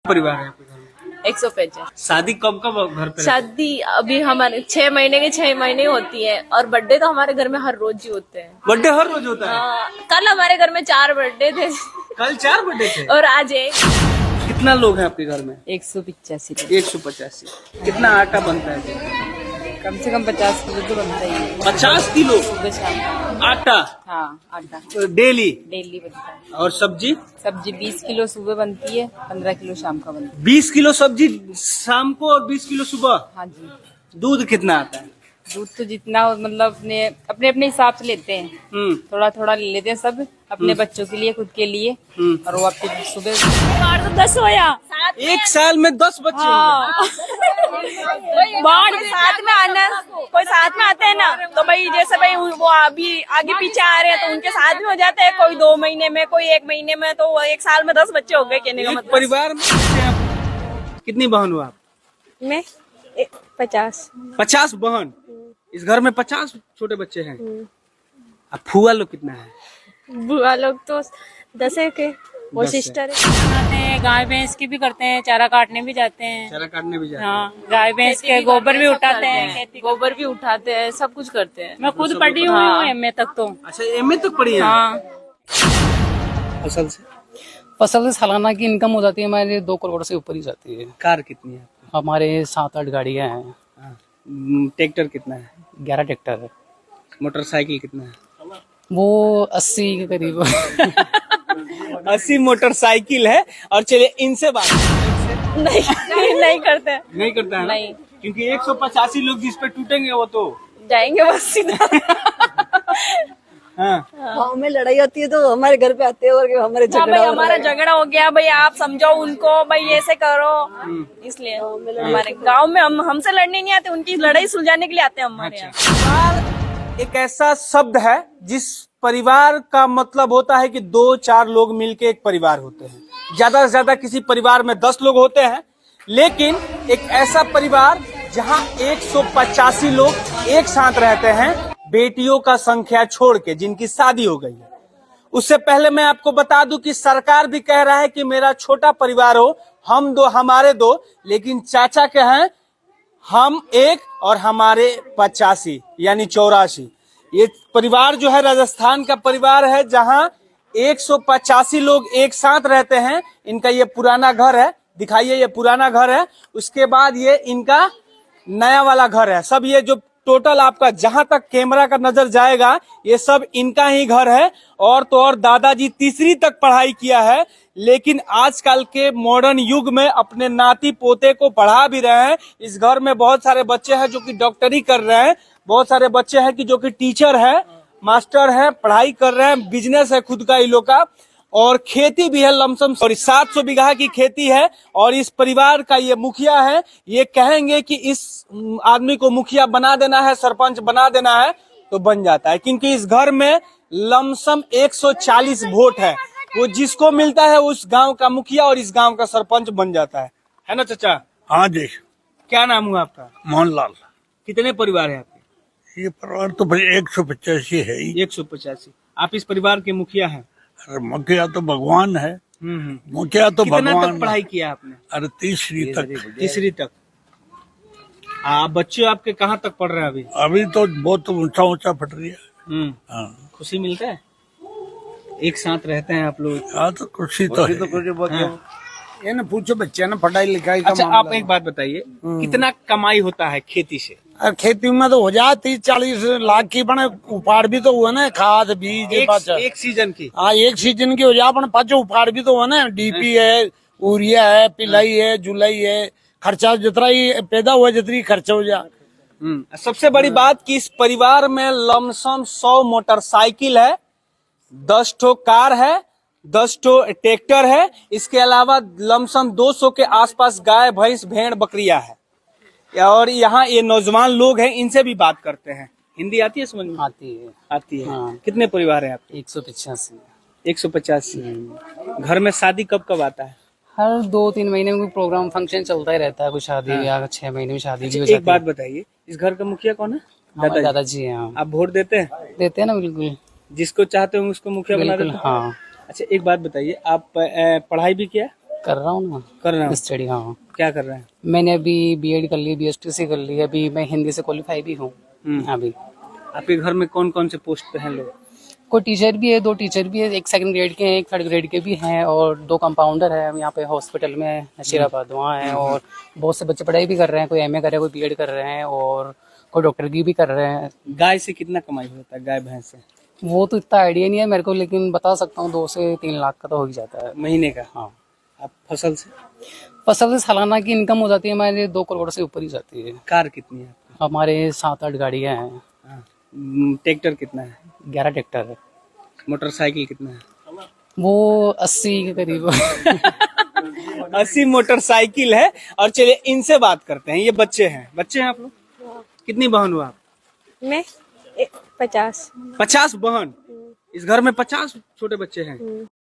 परिवार है आपके घर में? 150। शादी कब कब घर पे? शादी अभी हमारे 6 महीने के 6 महीने होती है और बर्थडे तो हमारे घर में हर रोज ही होते हैं। बर्थडे हर रोज होता है? हाँ, कल हमारे घर में 4 बर्थडे थे कल 4 बर्थडे थे और आज एक। कितना लोग हैं आपके घर में? 185। 185। कितना आटा बनता है? कम से कम 50 किलो तो बनता ही है। 50 किलो सुबह शाम। आटा? हाँ, आटा डेली? डेली बनता है। और सब्जी? सब्जी 20 किलो सुबह बनती है, 15 किलो शाम का बनता है। 20 किलो सब्जी शाम को और 20 किलो सुबह? हाँ जी। दूध कितना आता है? दूध तो जितना हो, मतलब अपने अपने अपने हिसाब से लेते हैं। थोड़ा थोड़ा ले लेते हैं सब, अपने बच्चों के लिए, खुद के लिए। और वो आपके सुबह बाढ़ तो 10 होया। एक साल में 10 बच्चे बाढ़ साथ में आना, कोई साथ में आते हैं ना, तो भाई जैसे भाई वो अभी आगे पीछे आ रहे हैं तो उनके साथ में हो जाते हैं। कोई 2 महीने में, कोई 1 महीने में, तो 1 साल में 10 बच्चे हो गए कहने का एक मतलब। परिवार में कितनी बहन हो आप? मैं 50। 50 बहन? इस घर में 50 छोटे बच्चे हैं। अब फुआ लोग कितना है? बुआ लोग तो 10 है के, वो 10 है। सिस्टर है। गाय भैंस की भी करते हैं, चारा काटने भी जाते हैं। चारा काटने भी जाते हैं? हाँ, गाय भैंस के गोबर भी उठाते हैं, गोबर भी उठाते हैं, सब कुछ करते हैं। मैं खुद पढ़ी हुई हूँ एमए तक तो। अच्छा, एमए तक पढ़ी है? हाँ। फसल से सालाना की इनकम हो जाती है हमारे 2 करोड़ से ऊपर ही जाती है। कार कितनी है? हमारे 7-8 गाड़ियां हैं। ट्रैक्टर कितना है? 11 ट्रैक्टर है। मोटरसाइकिल कितना है? वो 80 के करीब 80 मोटरसाइकिल है। और चलिए इनसे बात नहीं करते हैं। नहीं करता है ना? नहीं। क्योंकि 185 लोग जिस पे टूटेंगे वो तो जाएंगे बस सीधा। हाँ। गाँव में लड़ाई होती है तो हमारे घर पे आते हैं और हमारे हाँ झगड़ा भाई, हो हमारा झगड़ा हो गया भाई, आप समझाओ उनको भाई, ऐसे करो। इसलिए हमारे गांव में हमसे लड़ने नहीं आते, उनकी लड़ाई सुलझाने के लिए आते हैं हमारे यहाँ। परिवार एक ऐसा शब्द है जिस परिवार का मतलब होता है कि 2-4 लोग मिलके एक परिवार होते हैं। ज्यादा से ज्यादा किसी परिवार में 10 लोग होते हैं, लेकिन एक ऐसा परिवार जहां 185 लोग एक साथ रहते हैं, बेटियों का संख्या छोड़ के, जिनकी शादी हो गई है। उससे पहले मैं आपको बता दूं कि सरकार भी कह रहा है कि मेरा छोटा परिवार हो, हम 2 हमारे 2, लेकिन चाचा के हैं हम 1 और हमारे 85 यानी 84। ये परिवार जो है राजस्थान का परिवार है जहां 185 लोग एक साथ रहते हैं। इनका ये पुराना घर है, दिखाइए, ये पुराना घर है। उसके बाद ये इनका नया वाला घर है। सब ये जो टोटल आपका जहां तक कैमरा का नजर जाएगा, ये सब इनका ही घर है। और तो और दादाजी तीसरी तक पढ़ाई किया है, लेकिन आजकल के मॉडर्न युग में अपने नाती पोते को पढ़ा भी रहे हैं। इस घर में बहुत सारे बच्चे हैं जो कि डॉक्टरी कर रहे हैं, बहुत सारे बच्चे हैं कि जो कि टीचर है, मास्टर है, पढ़ाई कर रहे हैं, बिजनेस है खुद का इन लोग का, और खेती भी है लमसम। और 700 बीघा की खेती है। और इस परिवार का ये मुखिया है। ये कहेंगे कि इस आदमी को मुखिया बना देना है, सरपंच बना देना है, तो बन जाता है। क्योंकि इस घर में लमसम 140 वोट है। वो जिसको मिलता है उस गांव का मुखिया और इस गांव का सरपंच बन जाता है ना चाचा? हाँ जी। क्या नाम हुआ आपका? मोहनलाल। कितने परिवार है आपके? ये परिवार तो भाई 185 है ही। 185। आप इस परिवार के मुखिया हैं? अरे मुखिया तो भगवान है। मुखिया तो कितना भगवान तक पढ़ाई किया आपने? अरे तीसरी तक। तीसरी तक। बच्चे आपके कहाँ तक पढ़ रहे हैं अभी? अभी तो बहुत ऊंचा ऊंचा पढ़ रही है। हाँ। खुशी मिलता है? एक साथ रहते हैं आप लोग? हाँ, तो खुशी तो है। ये ना पूछो बच्चे ना पढ़ाई लिखाई का अच्छा, मामला। आप एक बात बताइए, कितना कमाई होता है खेती से? और खेती में तो हो जाए 30-40 लाख की, बने उपाड़ भी तो हुआ ना, खाद बीज एक सीजन की? हाँ, एक सीजन की हो जाए, अपन पाँचों उपाड़ भी तो हुआ ना। डीपी है, यूरिया है, पिलाई है, जुलाई है, खर्चा जितना ही पैदा हुआ जितनी खर्चा हो जाए। सबसे बड़ी बात कि इस परिवार में लमसम 100 मोटरसाइकिल है, 10 ठो कार है, 10 ठो ट्रैक्टर है। इसके अलावा लमसम 200 के आसपास गाय, भैंस, भेड़, बकरियां है। और यहाँ ये नौजवान लोग हैं, इनसे भी बात करते हैं। हिंदी आती है समझ में? आती है। हाँ। कितने परिवार है आपके? 185। 185। घर में शादी कब कब आता है? हर 2-3 महीने में कोई प्रोग्राम फंक्शन चलता ही रहता है, कोई शादी ब्याह। 6 महीने में शादी भी हो जाती है। एक बात बताइए, इस घर का मुखिया कौन है? हमारे दादाजी हैं। आप वोट देते हैं? देते हैं ना, बिल्कुल। जिसको चाहते हो उसको मुखिया बना देते बिल्कुल, हैं? हाँ। अच्छा, एक बात बताइए, आप पढ़ाई भी किया? कर रहा हूँ ना, कर रहे हो? स्टडी। हाँ, क्या कर रहे हैं? मैंने अभी बीएड कर ली, बीएसटीसी कर ली, अभी मैं हिंदी से क्वालिफाई भी हूँ। अभी आपके घर में कौन कौन से पोस्ट पे हैं लोग? कोई टीचर भी है, 2 टीचर भी है, एक 2nd ग्रेड के हैं, एक 3rd ग्रेड के भी हैं, और 2 कंपाउंडर है यहाँ पे हॉस्पिटल में नशीराबाद वहाँ है। और बहुत से बच्चे पढ़ाई भी कर रहे हैं, कोई एमए कर रहे हैं, कोई बीएड कर रहे हैं, और कोई डॉक्टर की भी कर रहे हैं। गाय से कितना कमाई होता है, गाय भैंस से वो तो इतना आइडिया नहीं है मेरे को, लेकिन बता सकता हूँ 2 से 3 लाख का तो हो ही जाता है। महीने का? हाँ, आप फसल से? फसल से सालाना की इनकम हो जाती है हमारे 2 करोड़ से ऊपर ही जाती है। कार कितनी है? हमारे 7-8 गाड़ियाँ हैं। हाँ। ट्रैक्टर कितना है? 11 ट्रैक्टर है। मोटरसाइकिल कितना है? वो 80 के करीब। 80 मोटरसाइकिल है। और चलिए इनसे बात करते हैं, ये बच्चे हैं आप लोग? कितनी बहन हो आप? मैं 50। 50 बहन? इस घर में 50 छोटे बच्चे हैं?